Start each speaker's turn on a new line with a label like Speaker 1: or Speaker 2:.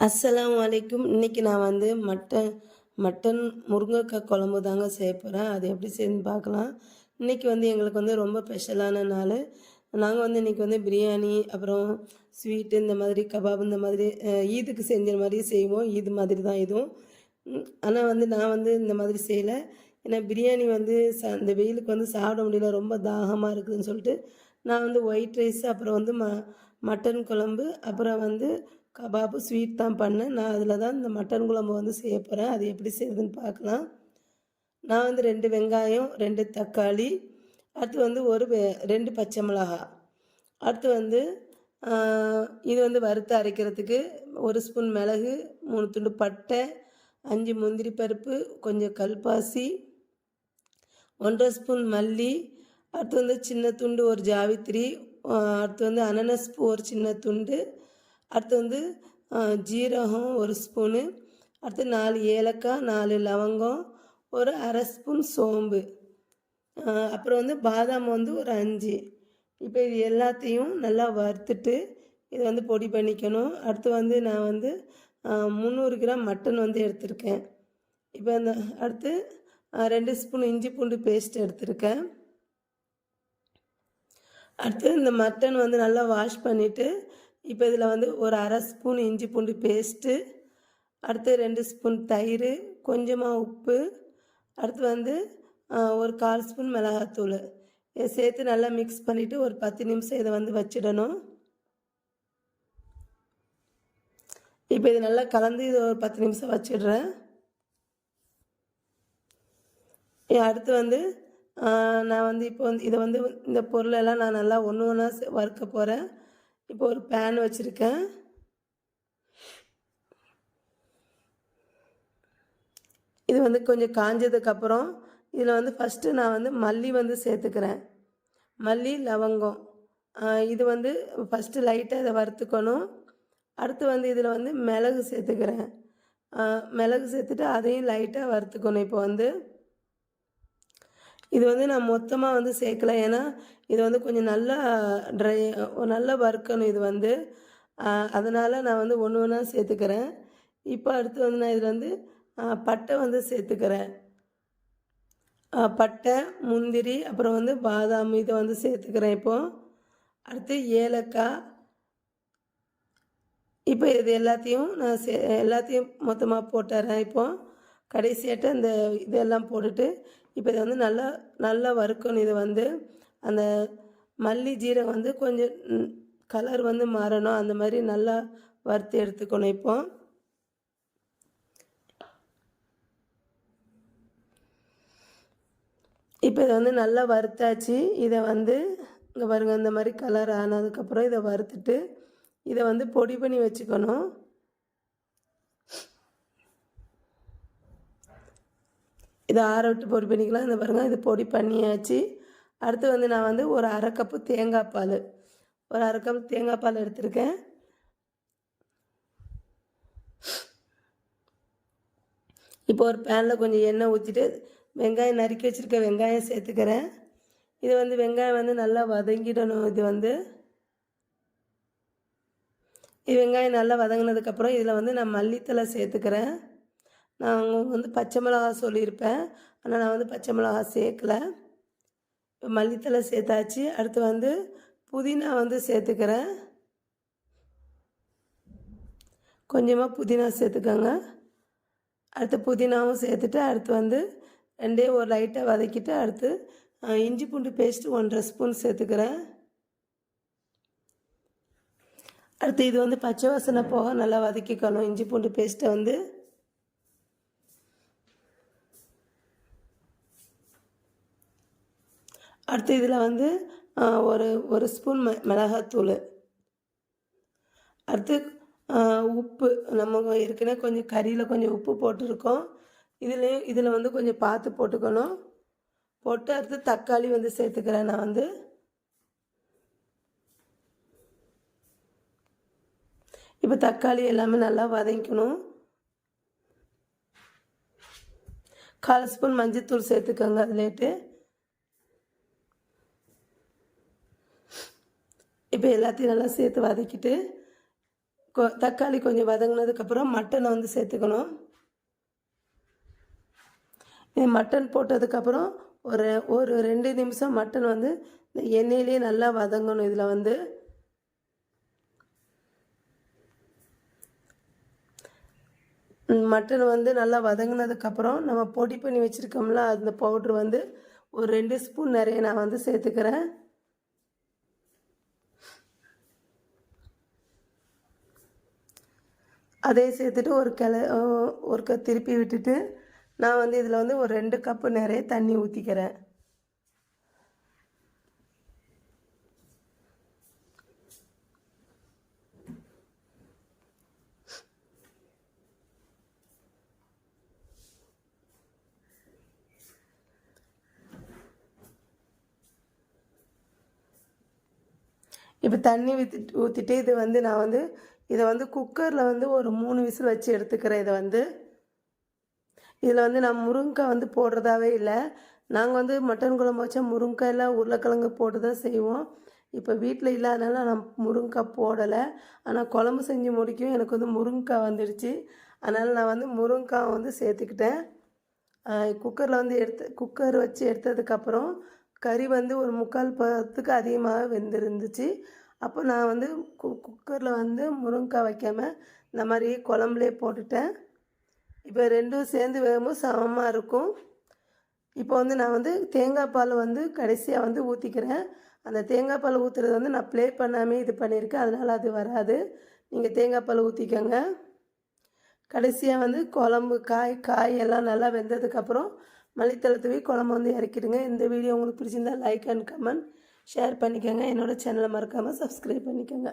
Speaker 1: அஸ்ஸலாமு அலைக்கும். இன்னைக்கு நான் வந்து மட்டன் முருங்கைக்காய் குழம்பு தாங்க செய்ய போகிறேன். அது எப்படி செய்யுதுன்னு பார்க்கலாம். இன்னைக்கு வந்து எங்களுக்கு வந்து ரொம்ப ஸ்பெஷலான நாள். நாங்கள் வந்து இன்னைக்கு வந்து பிரியாணி, அப்புறம் ஸ்வீட்டு, இந்த மாதிரி கபாப், இந்த மாதிரி ஈதுக்கு செஞ்ச மாதிரி செய்வோம். ஈது மாதிரி தான் இதுவும். ஆனால் வந்து நான் வந்து இந்த மாதிரி செய்யலை. ஏன்னா பிரியாணி வந்து இந்த வெயிலுக்கு வந்து சாப்பிட முடியல, ரொம்ப தாகமாக இருக்குதுன்னு சொல்லிட்டு நான் வந்து ஒயிட் ரைஸ், அப்புறம் வந்து மட்டன் குழம்பு, அப்புறம் வந்து கபாபு, ஸ்வீட் தான் பண்ணேன். நான் அதில் தான் இந்த மட்டன் குழம்பு வந்து செய்ய போகிறேன். அது எப்படி செய்யுதுன்னு பார்க்கலாம். நான் வந்து 2 வெங்காயம், 2 தக்காளி, அடுத்து வந்து 2 பச்சை மிளகாய், அடுத்து வந்து இது வந்து வறுத்து அரைக்கிறதுக்கு 1 ஸ்பூன் மிளகு, 3 துண்டு பட்டை, 5 முந்திரி பருப்பு, கொஞ்சம் கல்பாசி, 1 1/2 ஸ்பூன் மல்லி, அடுத்து வந்து சின்ன துண்டு ஒரு ஜாவித்திரி, அடுத்து வந்து அனனஸ் பூ ஒரு சின்ன துண்டு, அடுத்து வந்து ஜீரகம் 1 ஸ்பூனு, அடுத்து 4 ஏலக்காய், 4 லவங்கம், ஒரு 1/2 ஸ்பூன் சோம்பு, அப்புறம் வந்து பாதாம் வந்து ஒரு 5. இப்போ இது எல்லாத்தையும் நல்லா வறுத்துட்டு இது வந்து பொடி பண்ணிக்கணும். அடுத்து வந்து நான் வந்து 300 கிராம் மட்டன் வந்து எடுத்திருக்கேன். இப்போ இந்த அடுத்து 2 ஸ்பூன் இஞ்சி பூண்டு பேஸ்ட் எடுத்திருக்கேன். அடுத்து இந்த மட்டன் வந்து நல்லா வாஷ் பண்ணிவிட்டு இப்போ இதில் வந்து ஒரு 1/2 ஸ்பூன் இஞ்சி பூண்டு பேஸ்ட்டு, அடுத்து 2 ஸ்பூன் தயிர், கொஞ்சமாக உப்பு, அடுத்து வந்து ஒரு 1/4 ஸ்பூன் மிளகாத்தூள் இதை சேர்த்து நல்லா மிக்ஸ் பண்ணிவிட்டு ஒரு 10 நிமிஷம் இதை வந்து வச்சிடணும். இப்போ இது நல்லா கலந்து இது ஒரு 10 நிமிஷம் வச்சிடுறேன். அடுத்து வந்து நான் வந்து இப்போ வந்து இதை வந்து இந்த பொருளெல்லாம் நான் நல்லா ஒன்று ஒன்றா வறுக்க போகிறேன். இப்போ ஒரு பேன் வச்சுருக்கேன். இது வந்து கொஞ்சம் காஞ்சதுக்கப்புறம் இதில் வந்து ஃபஸ்ட்டு நான் வந்து மல்லி வந்து சேர்த்துக்கிறேன். மல்லி, லவங்கம், இது வந்து ஃபஸ்ட்டு லைட்டாக இதை வறுத்துக்கணும். அடுத்து வந்து இதில் வந்து மிளகு சேர்த்துக்கிறேன். மிளகு சேர்த்துட்டு அதையும் லைட்டாக வறுத்துக்கணும். இப்போ வந்து இது வந்து நான் மொத்தமாக வந்து சேர்க்கல, ஏன்னா இது வந்து கொஞ்சம் நல்லா நல்லா வறுக்கணும் இது வந்து. அதனால் நான் வந்து ஒன்று ஒன்றா சேர்த்துக்கிறேன். இப்போ அடுத்து வந்து நான் இதில் வந்து பட்டை வந்து சேர்த்துக்கிறேன். பட்டை, முந்திரி, அப்புறம் வந்து பாதாம் இதை வந்து சேர்த்துக்கிறேன். இப்போது அடுத்து ஏலக்காய். இப்போ இது எல்லாத்தையும் நான் எல்லாத்தையும் மொத்தமாக போட்டுறேன். இப்போது கடைசியாட்ட இந்த இதெல்லாம் போட்டுட்டு இப்போ இதை வந்து நல்லா நல்லா வறுக்கணும். இது வந்து அந்த மல்லி, ஜீரகம் வந்து கொஞ்சம் கலர் வந்து மாறணும், அந்த மாதிரி நல்லா வறுத்து எடுத்துக்கணும். இப்போ இதை வந்து நல்லா வறுத்தாச்சு. இதை வந்து இங்கே பாருங்கள், இந்த மாதிரி கலர் ஆனதுக்கப்புறம் இதை வறுத்துட்டு இதை வந்து பொடி பண்ணி வச்சுக்கணும். இதை ஆற விட்டு பொடி பண்ணிக்கலாம். இந்த பாருங்கள், இது பொடி பண்ணியாச்சு. அடுத்து வந்து நான் வந்து ஒரு 1/2 கப்பு தேங்காய் பால், ஒரு 1/2 கப் தேங்காய் பால் எடுத்திருக்கேன். இப்போ ஒரு பேனில் கொஞ்சம் எண்ணெய் ஊற்றிட்டு வெங்காயம் நறுக்கி வச்சுருக்க வெங்காயம் சேர்த்துக்கிறேன். இது வந்து வெங்காயம் வந்து நல்லா வதங்கிடணும். இது வெங்காயம் நல்லா வதங்கினதுக்கப்புறம் இதில் வந்து நான் மல்லித்தலை சேர்த்துக்கிறேன். நான் வந்து பச்சை மிளகா சொல்லியிருப்பேன், ஆனால் நான் வந்து பச்சை மிளகா சேர்க்கலை. மல்லித்தலை சேர்த்தாச்சு. அடுத்து வந்து புதினா வந்து சேர்த்துக்கிறேன். கொஞ்சமாக புதினா சேர்த்துக்கோங்க. அடுத்து புதினாவும் சேர்த்துட்டு அடுத்து வந்து ரெண்டையும் ஒரு லைட்டாக வதக்கிட்டு அடுத்து இஞ்சி பூண்டு பேஸ்ட்டு 1 1/2 ஸ்பூன் சேர்த்துக்கிறேன். அடுத்து இது வந்து பச்சை வாசனை போக நல்லா வதக்கிக்கணும் இஞ்சி பூண்டு பேஸ்ட்டை வந்து. அடுத்து இதில் வந்து ஒரு ஸ்பூன் மிளகாத்தூள், அடுத்து உப்பு. நம்ம ஏற்கனவே கொஞ்சம் கறியில் கொஞ்சம் உப்பு போட்டிருக்கோம். இதில் வந்து கொஞ்சம் பார்த்து போட்டுக்கணும். போட்டு அடுத்து தக்காளி வந்து சேர்த்துக்கிறேன். நான் வந்து இப்போ தக்காளி எல்லாமே நல்லா வதக்கணும். 1/4 ஸ்பூன் மஞ்சத்தூள் சேர்த்துக்கோங்க அதுலேட்டு. இப்போ எல்லாத்தையும் நல்லா சேர்த்து வதக்கிட்டு தக்காளி கொஞ்சம் வதங்கினதுக்கப்புறம் மட்டனை வந்து சேர்த்துக்கணும். மட்டன் போட்டதுக்கப்புறம் ஒரு ஒரு 2 நிமிஷம் மட்டன் வந்து இந்த எண்ணெயிலே நல்லா வதங்கணும். இதில் வந்து மட்டன் வந்து நல்லா வதங்கினதுக்கப்புறம் நம்ம பொடி பண்ணி வச்சுருக்கோம்ல அந்த பவுட்ரு வந்து ஒரு 2 ஸ்பூன் நிறைய நான் வந்து சேர்த்துக்கிறேன். அதே சேர்த்துட்டு ஒருக்க திருப்பி விட்டுட்டு நான் வந்து இதில் வந்து ஒரு 2 கப்பு நிறைய தண்ணி ஊற்றிக்கிறேன். இப்போ தண்ணி ஊற்றிட்டு இது வந்து நான் வந்து இதை வந்து குக்கரில் வந்து ஒரு 3 விசில் வச்சு எடுத்துக்கிறேன். இதில் வந்து நான் முருங்கைக்காய் வந்து போடுறதாவே இல்லை. நாங்கள் வந்து மட்டன் குழம்பு வச்சா முருங்கைக்காயில் உருளைக்கிழங்கு போட்டு தான் செய்வோம். இப்போ வீட்டில் இல்லாதனால நான் முருங்கைக்காய் போடலை. ஆனால் குழம்பு செஞ்சு முடிக்கவும் எனக்கு வந்து முருங்கைக்காய் வந்துடுச்சு. அதனால் நான் வந்து முருங்கைக்காய் வந்து சேர்த்துக்கிட்டேன். குக்கரில் வந்து குக்கர் வச்சு எடுத்ததுக்கப்புறம் கறி வந்து ஒரு 3/4 பதத்துக்கு அதிகமாக வெந்திருந்துச்சு. அப்போ நான் வந்து குக்கரில் வந்து முருங்கைக்காய் வைக்காமல் இந்த மாதிரி குழம்புலேயே போட்டுட்டேன். இப்போ 2ம் சேர்ந்து வேகும்போது சமமாக இருக்கும். இப்போ வந்து நான் வந்து தேங்காய் பால் வந்து கடைசியாக வந்து ஊற்றிக்கிறேன். அந்த தேங்காய் பால் ஊற்றுறது வந்து நான் ப்ளே பண்ணாமே இது பண்ணியிருக்கேன், அதனால் அது வராது. நீங்கள் தேங்காய் பால் ஊற்றிக்கோங்க. கடைசியாக வந்து குழம்பு காய் எல்லாம் நல்லா வெந்ததுக்கப்புறம் மல்லித்தழை தூவி குழம்பு வந்து இறக்கிடுங்க. இந்த வீடியோ உங்களுக்கு பிடிச்சிருந்தால் லைக் அண்ட் கமெண்ட் ஷேர் பண்ணிக்கோங்க. என்னோடய சேனலை மறக்காமல் சப்ஸ்கிரைப் பண்ணிக்கோங்க.